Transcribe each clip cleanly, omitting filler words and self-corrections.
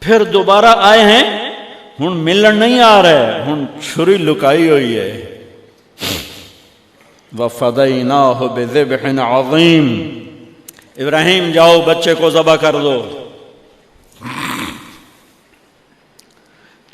پھر دوبارہ آئے ہیں، ہن ملن نہیں آ رہے، ہن چھری لکائی ہوئی ہے. وَفَدَيْنَاهُ بِذِبْحٍ عَظِيمٍ، ابراہیم جاؤ بچے کو ذبح کر دو.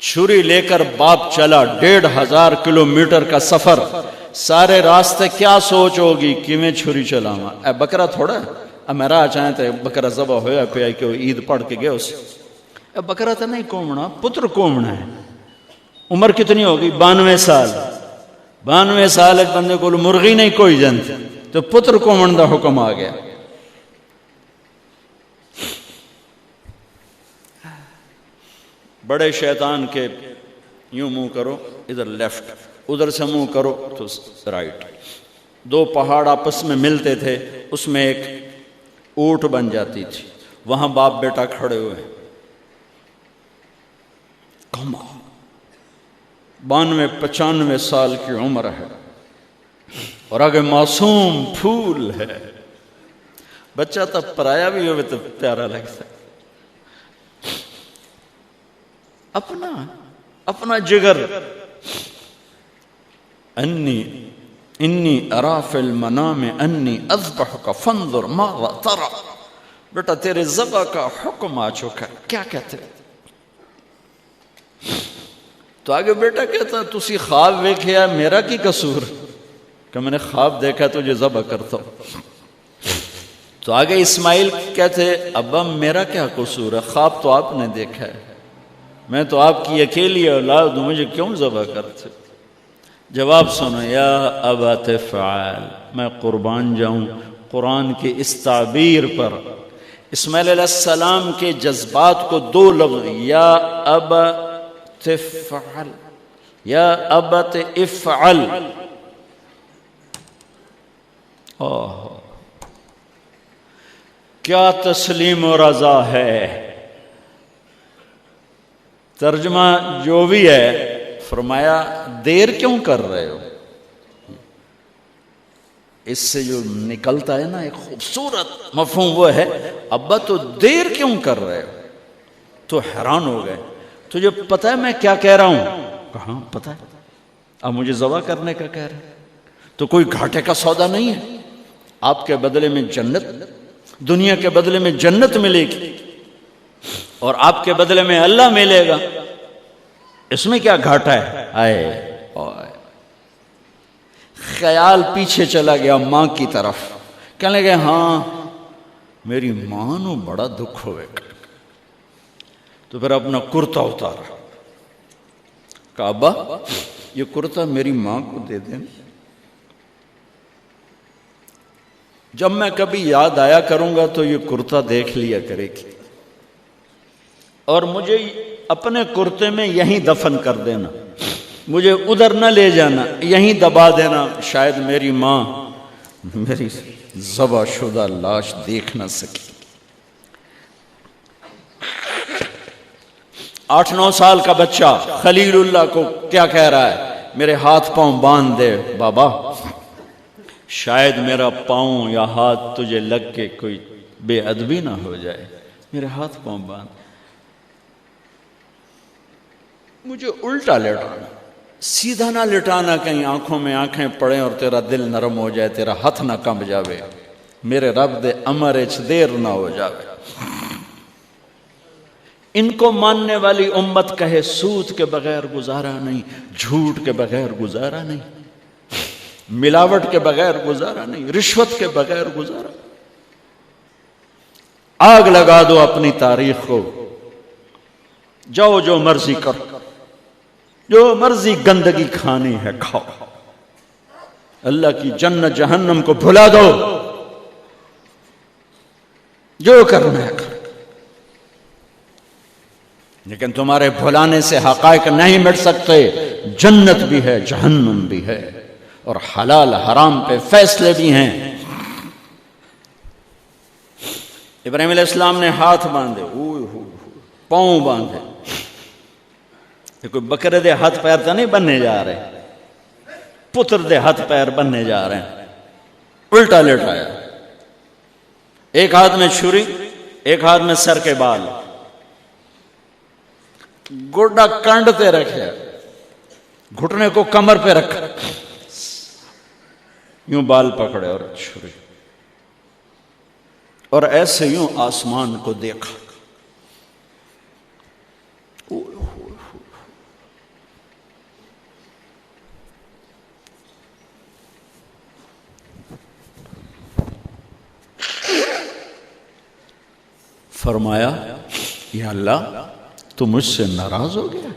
چھری لے کر باپ چلا، 1500 کلومیٹر کا سفر. سارے راستے کیا سوچ ہوگی کہ میں چھری چلاواں، اے بکرا تھوڑا اب میں راہ چاہیں تے بکرا ذبح ہویا پہ کہ وہ عید پڑھ کے گیا اسے. اے بکرا تو نہیں کومنا، پتر کومنا ہے. عمر کتنی ہوگی؟ 92 سال. 92 سال ایک بندے کو مرغی نہیں کوئی جنت، تو پتر کومن دا حکم آ گیا. بڑے شیطان کے یوں منہ کرو ادھر لیفٹ، ادھر سے منہ کرو تو رائٹ. 2 پہاڑ آپس میں ملتے تھے، اس میں ایک اونٹ بن جاتی تھی. وہاں باپ بیٹا کھڑے ہوئے، 92-95 سال کی عمر ہے اور آگے معصوم پھول ہے. بچہ تب پرایا بھی ہوئے تو پیارا لگتا ہے. اپنا جگر. انی ارا فی المنام انی اذبحک فانظر ماذا ترى. بیٹا تیرے ذبح کا حکم آ چکا ہے، کیا کہتے؟ تو آگے بیٹا کہتا تسی خواب ویکھیا، میرا کی قصور کہ میں نے خواب دیکھا تجھے ذبح کرتا ہوں. تو آگے اسماعیل کہتے ابا میرا کیا قصور ہے، خواب تو آپ نے دیکھا ہے، میں تو آپ کی اکیلی اولاد ہوں، مجھے کیوں ذبح کرتے؟ جواب سنو، یا ابا تفعل، میں قربان جاؤں قرآن کی اس تعبیر پر. اسماعیل علیہ السلام کے جذبات کو 2 لفظ، یا ابا تفعل، یا ابت افعل. کیا تسلیم و رضا ہے. ترجمہ جو بھی ہے، فرمایا دیر کیوں کر رہے ہو. اس سے جو نکلتا ہے نا ایک خوبصورت مفہوم وہ ہے، ابا تو دیر کیوں کر رہے ہو. تو حیران ہو گئے، تجھے پتہ ہے میں کیا کہہ رہا ہوں؟ کہاں پتہ ہے، اب مجھے ذبح کرنے کا کہہ رہے ہیں. تو کوئی گھاٹے کا سودا نہیں ہے. آپ کے بدلے میں جنت، دنیا کے بدلے میں جنت ملے گی اور آپ کے بدلے میں اللہ ملے گا. اس میں کیا گھاٹا ہے؟ آئے خیال پیچھے چلا گیا ماں کی طرف. کہنے لگے ہاں میری ماں نو بڑا دکھ ہوئے گا. تو پھر اپنا کرتا اتارا، کہا ابا یہ کرتا میری ماں کو دے دیں، جب میں کبھی یاد آیا کروں گا تو یہ کرتا دیکھ لیا کرے گی، اور مجھے اپنے کرتے میں یہیں دفن کر دینا، مجھے ادھر نہ لے جانا، یہیں دبا دینا، شاید میری ماں میری ذبح شدہ لاش دیکھ نہ سکی. 8-9 سال کا بچہ خلیل اللہ کو کیا کہہ رہا ہے؟ میرے ہاتھ پاؤں باندھ دے بابا، شاید میرا پاؤں یا ہاتھ تجھے لگ کے کوئی بے ادبی نہ ہو جائے، میرے ہاتھ پاؤں باندھ. مجھے الٹا لٹانا، سیدھا نہ لٹانا، کہیں آنکھوں میں آنکھیں پڑیں اور تیرا دل نرم ہو جائے، تیرا ہاتھ نہ کمب جاوے، میرے رب دے امر اچ دیر نہ ہو جاوے. ان کو ماننے والی امت کہے سود کے بغیر گزارا نہیں، جھوٹ کے بغیر گزارا نہیں، ملاوٹ کے بغیر گزارا نہیں، رشوت کے بغیر گزارا. آگ لگا دو اپنی تاریخ کو، جاؤ جو مرضی کرو، جو مرضی گندگی کھانی ہے کھاؤ، اللہ کی جنت جہنم کو بھلا دو، جو کرنا ہے کرو. لیکن تمہارے بھلانے سے حقائق نہیں مٹ سکتے. جنت بھی ہے، جہنم بھی ہے، اور حلال حرام پہ فیصلے بھی ہیں. ابراہیم علیہ السلام نے ہاتھ باندھے، پاؤں باندھے. یہ کوئی بکرے دے ہاتھ پیر تو نہیں بننے جا رہے، پتر دے ہاتھ پیر بننے جا رہے ہیں. الٹا لٹایا، ایک ہاتھ میں چھری، ایک ہاتھ میں سر کے بال. گوڈا کانڈتے رکھے، گھٹنے کو کمر پہ رکھا، یوں بال پکڑے اور چھری، اور ایسے یوں آسمان کو دیکھا. فرمایا یا اللہ تو مجھ سے ناراض ہو گیا؟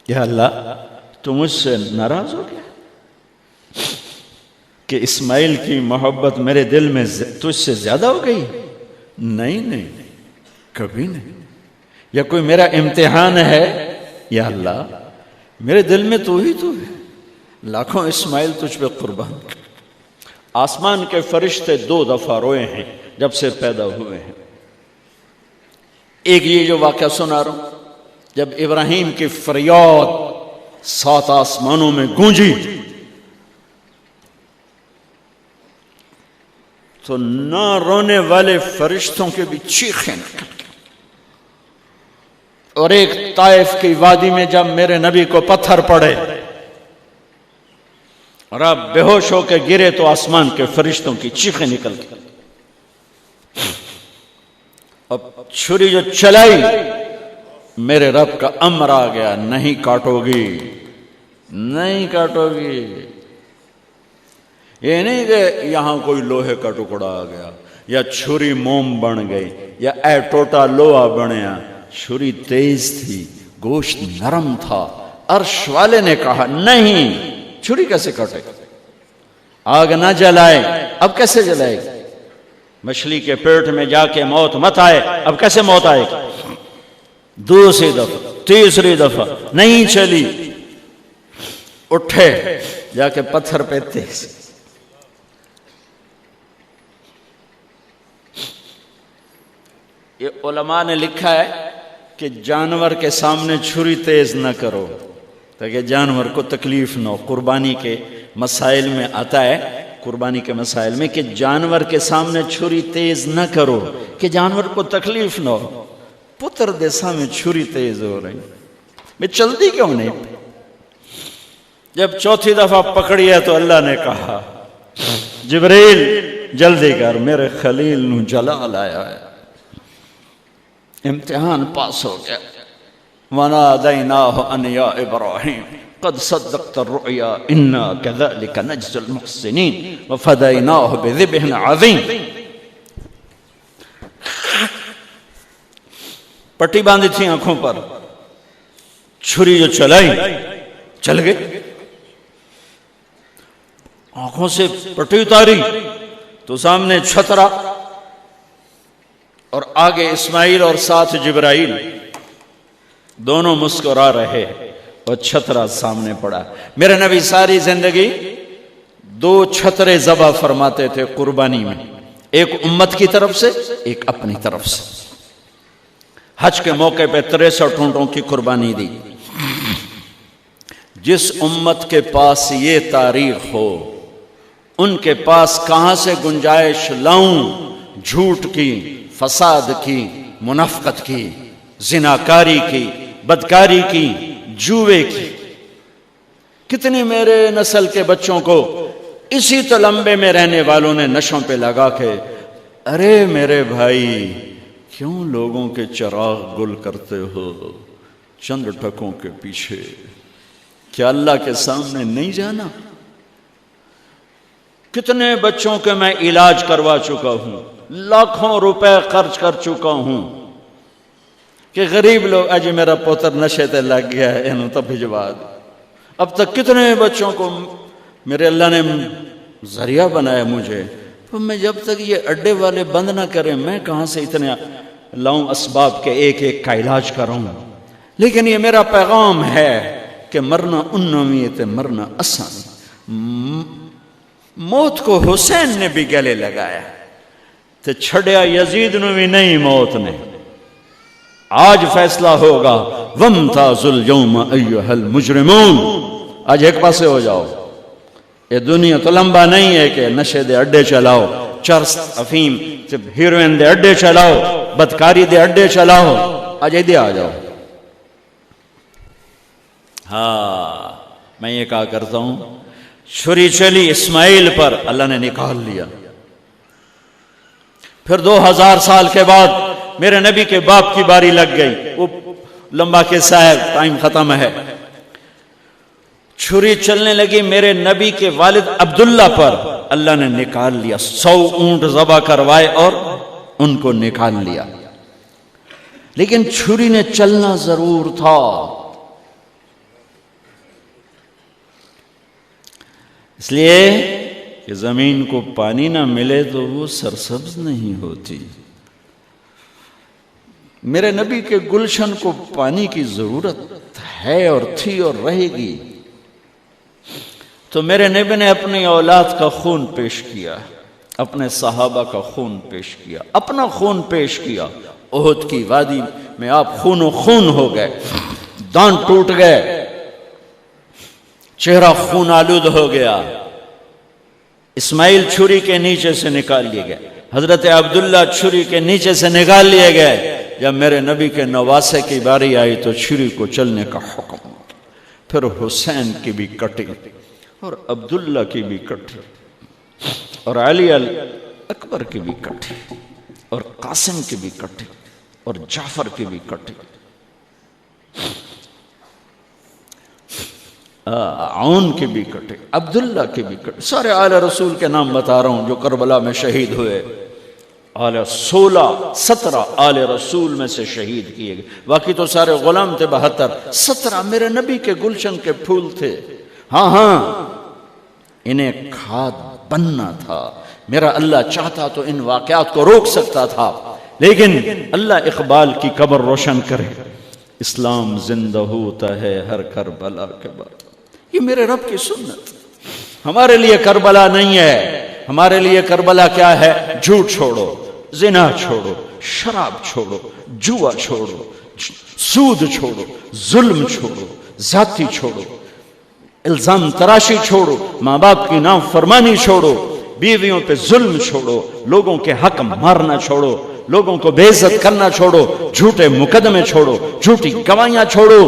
یا اللہ تو مجھ سے ناراض ہو گیا کہ اسماعیل کی محبت میرے دل میں تجھ سے زیادہ ہو گئی؟ نہیں، کبھی نہیں. یا کوئی میرا امتحان ہے؟ یا اللہ میرے دل میں تو ہی تو ہے، لاکھوں اسماعیل تجھ پہ قربان. آسمان کے فرشتے 2 دفعہ روئے ہیں جب سے پیدا ہوئے ہیں. ایک یہ جو واقعہ سنا رہا ہوں، جب ابراہیم کی فریاد 7 آسمانوں میں گونجی تو نہ رونے والے فرشتوں کے بھی چیخیں نکل گئیں. اور ایک طائف کی وادی میں جب میرے نبی کو پتھر پڑے اور آپ بے ہوش ہو کے گرے تو آسمان کے فرشتوں کی چیخیں نکل گئی. اب چھری جو چلائی، میرے رب کا امر آ گیا، نہیں کاٹو گی، نہیں کاٹو گی. یہ نہیں کہ یہاں کوئی لوہے کا ٹکڑا آ گیا یا چھری موم بن گئی یا اے ٹوٹا لوہا بنیا. چھری تیز تھی، گوشت نرم تھا. عرش والے نے کہا نہیں، چھری کیسے کاٹے؟ آگ نہ جلائے، اب کیسے جلائے گی؟ مچھلی کے پیٹ میں جا کے موت مت آئے، اب کیسے موت آئے گی؟ دوسری دفعہ، تیسری دفعہ نہیں چلی. اٹھے جا کے پتھر پہ تیز. یہ علماء نے لکھا ہے کہ جانور کے سامنے چھری تیز نہ کرو تاکہ جانور کو تکلیف نہ ہو. قربانی کے مسائل میں آتا ہے، قربانی کے مسائل میں، کہ جانور کے سامنے چھری تیز نہ کرو کہ جانور کو تکلیف نہ ہو. پتر دے سامنے چھری تیز ہو رہی، میں چلتی کیوں نہیں؟ جب چوتھی دفعہ پکڑی ہے تو اللہ نے کہا جبریل جلدی کر، میرے خلیل نو جلال آیا ہے. امتحان پاس ہو گیا. وَنَادَيْنَاهُ أَنْ يَا إِبْرَاهِيمُ قَدْ صَدَّقْتَ الرُّؤْيَا إِنَّا كَذَلِكَ نَجْزِي الْمُحْسِنِينَ وَفَدَيْنَاهُ بِذِبْحٍ عَظِيمٍ. پٹی باندھی تھی آنکھوں پر، چھری جو چلائی چل گئے. آنکھوں سے پٹی اتاری تو سامنے چھترا اور آگے اسماعیل اور ساتھ جبرائیل، دونوں مسکرا رہے اور چھترا سامنے پڑا. میرے نبی ساری زندگی 2 چھترے ذبح فرماتے تھے قربانی میں، ایک امت کی طرف سے، ایک اپنی طرف سے. حج کے موقع پہ 63 اونٹوں کی قربانی دی. جس امت کے پاس یہ تاریخ ہو، ان کے پاس کہاں سے گنجائش لاؤں جھوٹ کی، فساد کی، منافقت کی، زناکاری کی، بدکاری کی، جوے کی. کتنی میرے نسل کے بچوں کو اسی تلمبے میں رہنے والوں نے نشوں پہ لگا کے، ارے میرے بھائی کیوں لوگوں کے چراغ گل کرتے ہو چند ٹکوں کے پیچھے؟ کیا اللہ کے سامنے نہیں جانا؟ کتنے بچوں کے میں علاج کروا چکا ہوں، لاکھوں روپے خرچ کر چکا ہوں کہ غریب لوگ اجی میرا پوتر نشے تے لگ گیا ہے انہوں تو بھجوا دے. اب تک کتنے بچوں کو میرے اللہ نے ذریعہ بنایا مجھے. تو میں جب تک یہ اڈے والے بند نہ کریں میں کہاں سے اتنے لاؤں اسباب کے ایک ایک کا علاج کروں. لیکن یہ میرا پیغام ہے کہ مرنا انویت مرنا آسان. موت کو حسین نے بھی گلے لگایا تو چھڑیا یزید نو بھی نہیں موت نے. آج فیصلہ ہوگا وَامْتَازُوا الْيَوْمَ أَيُّهَا الْمُجْرِمُونَ. آج ایک پاسے ہو جاؤ. یہ دنیا تو لمبا نہیں ہے کہ نشے دے اڈے چلاؤ، چرس افیم ہیروئن دے اڈے چلاؤ، بدکاری دے اڈے چلاؤ، آج ادھر آ جاؤ۔ ہاں میں یہ کہا کرتا ہوں، چھری چلی اسماعیل پر، اللہ نے نکال لیا۔ پھر 2000 سال کے بعد میرے نبی کے باپ کی باری لگ گئی، وہ لمبا قصہ ہے، ٹائم ختم ہے۔ چھری چلنے لگی میرے نبی کے والد عبداللہ پر، اللہ نے نکال لیا۔ 100 اونٹ ذبح کروائے اور ان کو نکال لیا، لیکن چھری نے چلنا ضرور تھا۔ اس لیے کہ زمین کو پانی نہ ملے تو وہ سرسبز نہیں ہوتی۔ میرے نبی کے گلشن کو پانی کی ضرورت ہے اور تھی اور رہے گی، تو میرے نبی نے اپنی اولاد کا خون پیش کیا، اپنے صحابہ کا خون پیش کیا، اپنا خون پیش کیا۔ احد کی وادی میں آپ خون و خون ہو گئے، دانت ٹوٹ گئے، چہرہ خون آلود ہو گیا۔ اسماعیل چھری کے نیچے سے نکال لیے گئے، حضرت عبداللہ چھری کے نیچے سے نکال لیے گئے۔ جب میرے نبی کے نواسے کی باری آئی تو چھری کو چلنے کا حکم، پھر حسین کی بھی کٹی اور عبداللہ کی بھی کٹی اور علی اکبر کی بھی کٹی اور قاسم کی بھی کٹی اور جعفر کی بھی کٹی، عون کی بھی کٹی، عبداللہ کی بھی کٹی۔ سارے آل رسول کے نام بتا رہا ہوں جو کربلا میں شہید ہوئے۔ 17 آل رسول میں سے شہید کیے گئے، باقی تو سارے غلام تھے 72۔ 17 میرے نبی کے گلشن کے پھول تھے۔ ہاں انہیں کھاد بننا تھا۔ میرا اللہ چاہتا تو ان واقعات کو روک سکتا تھا، لیکن اللہ اقبال کی قبر روشن کرے، اسلام زندہ ہوتا ہے ہر کربلا کے بعد۔ یہ میرے رب کی سنت۔ ہمارے لیے کربلا نہیں ہے، ہمارے لیے کربلا کیا ہے؟ جھوٹ چھوڑو، زنا چھوڑو، شراب چھوڑو، جوا چھوڑو، سود چھوڑو، ظلم چھوڑو، ذاتی چھوڑو، الزام تراشی چھوڑو، ماں باپ کی نافرمانی چھوڑو، بیویوں پہ ظلم چھوڑو، لوگوں کے حق مارنا چھوڑو، لوگوں کو بے عزت کرنا چھوڑو، جھوٹے مقدمے چھوڑو، جھوٹی گواہیاں چھوڑو۔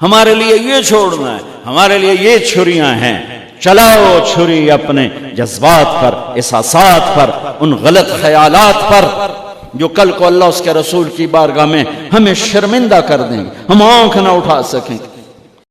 ہمارے لیے یہ چھوڑنا ہے، ہمارے لیے یہ چھریاں ہیں۔ چلاؤ چھری اپنے جذبات پر، احساسات پر، ان غلط خیالات پر جو کل کو اللہ اس کے رسول کی بارگاہ میں ہمیں شرمندہ کر دیں، ہم آنکھ نہ اٹھا سکیں۔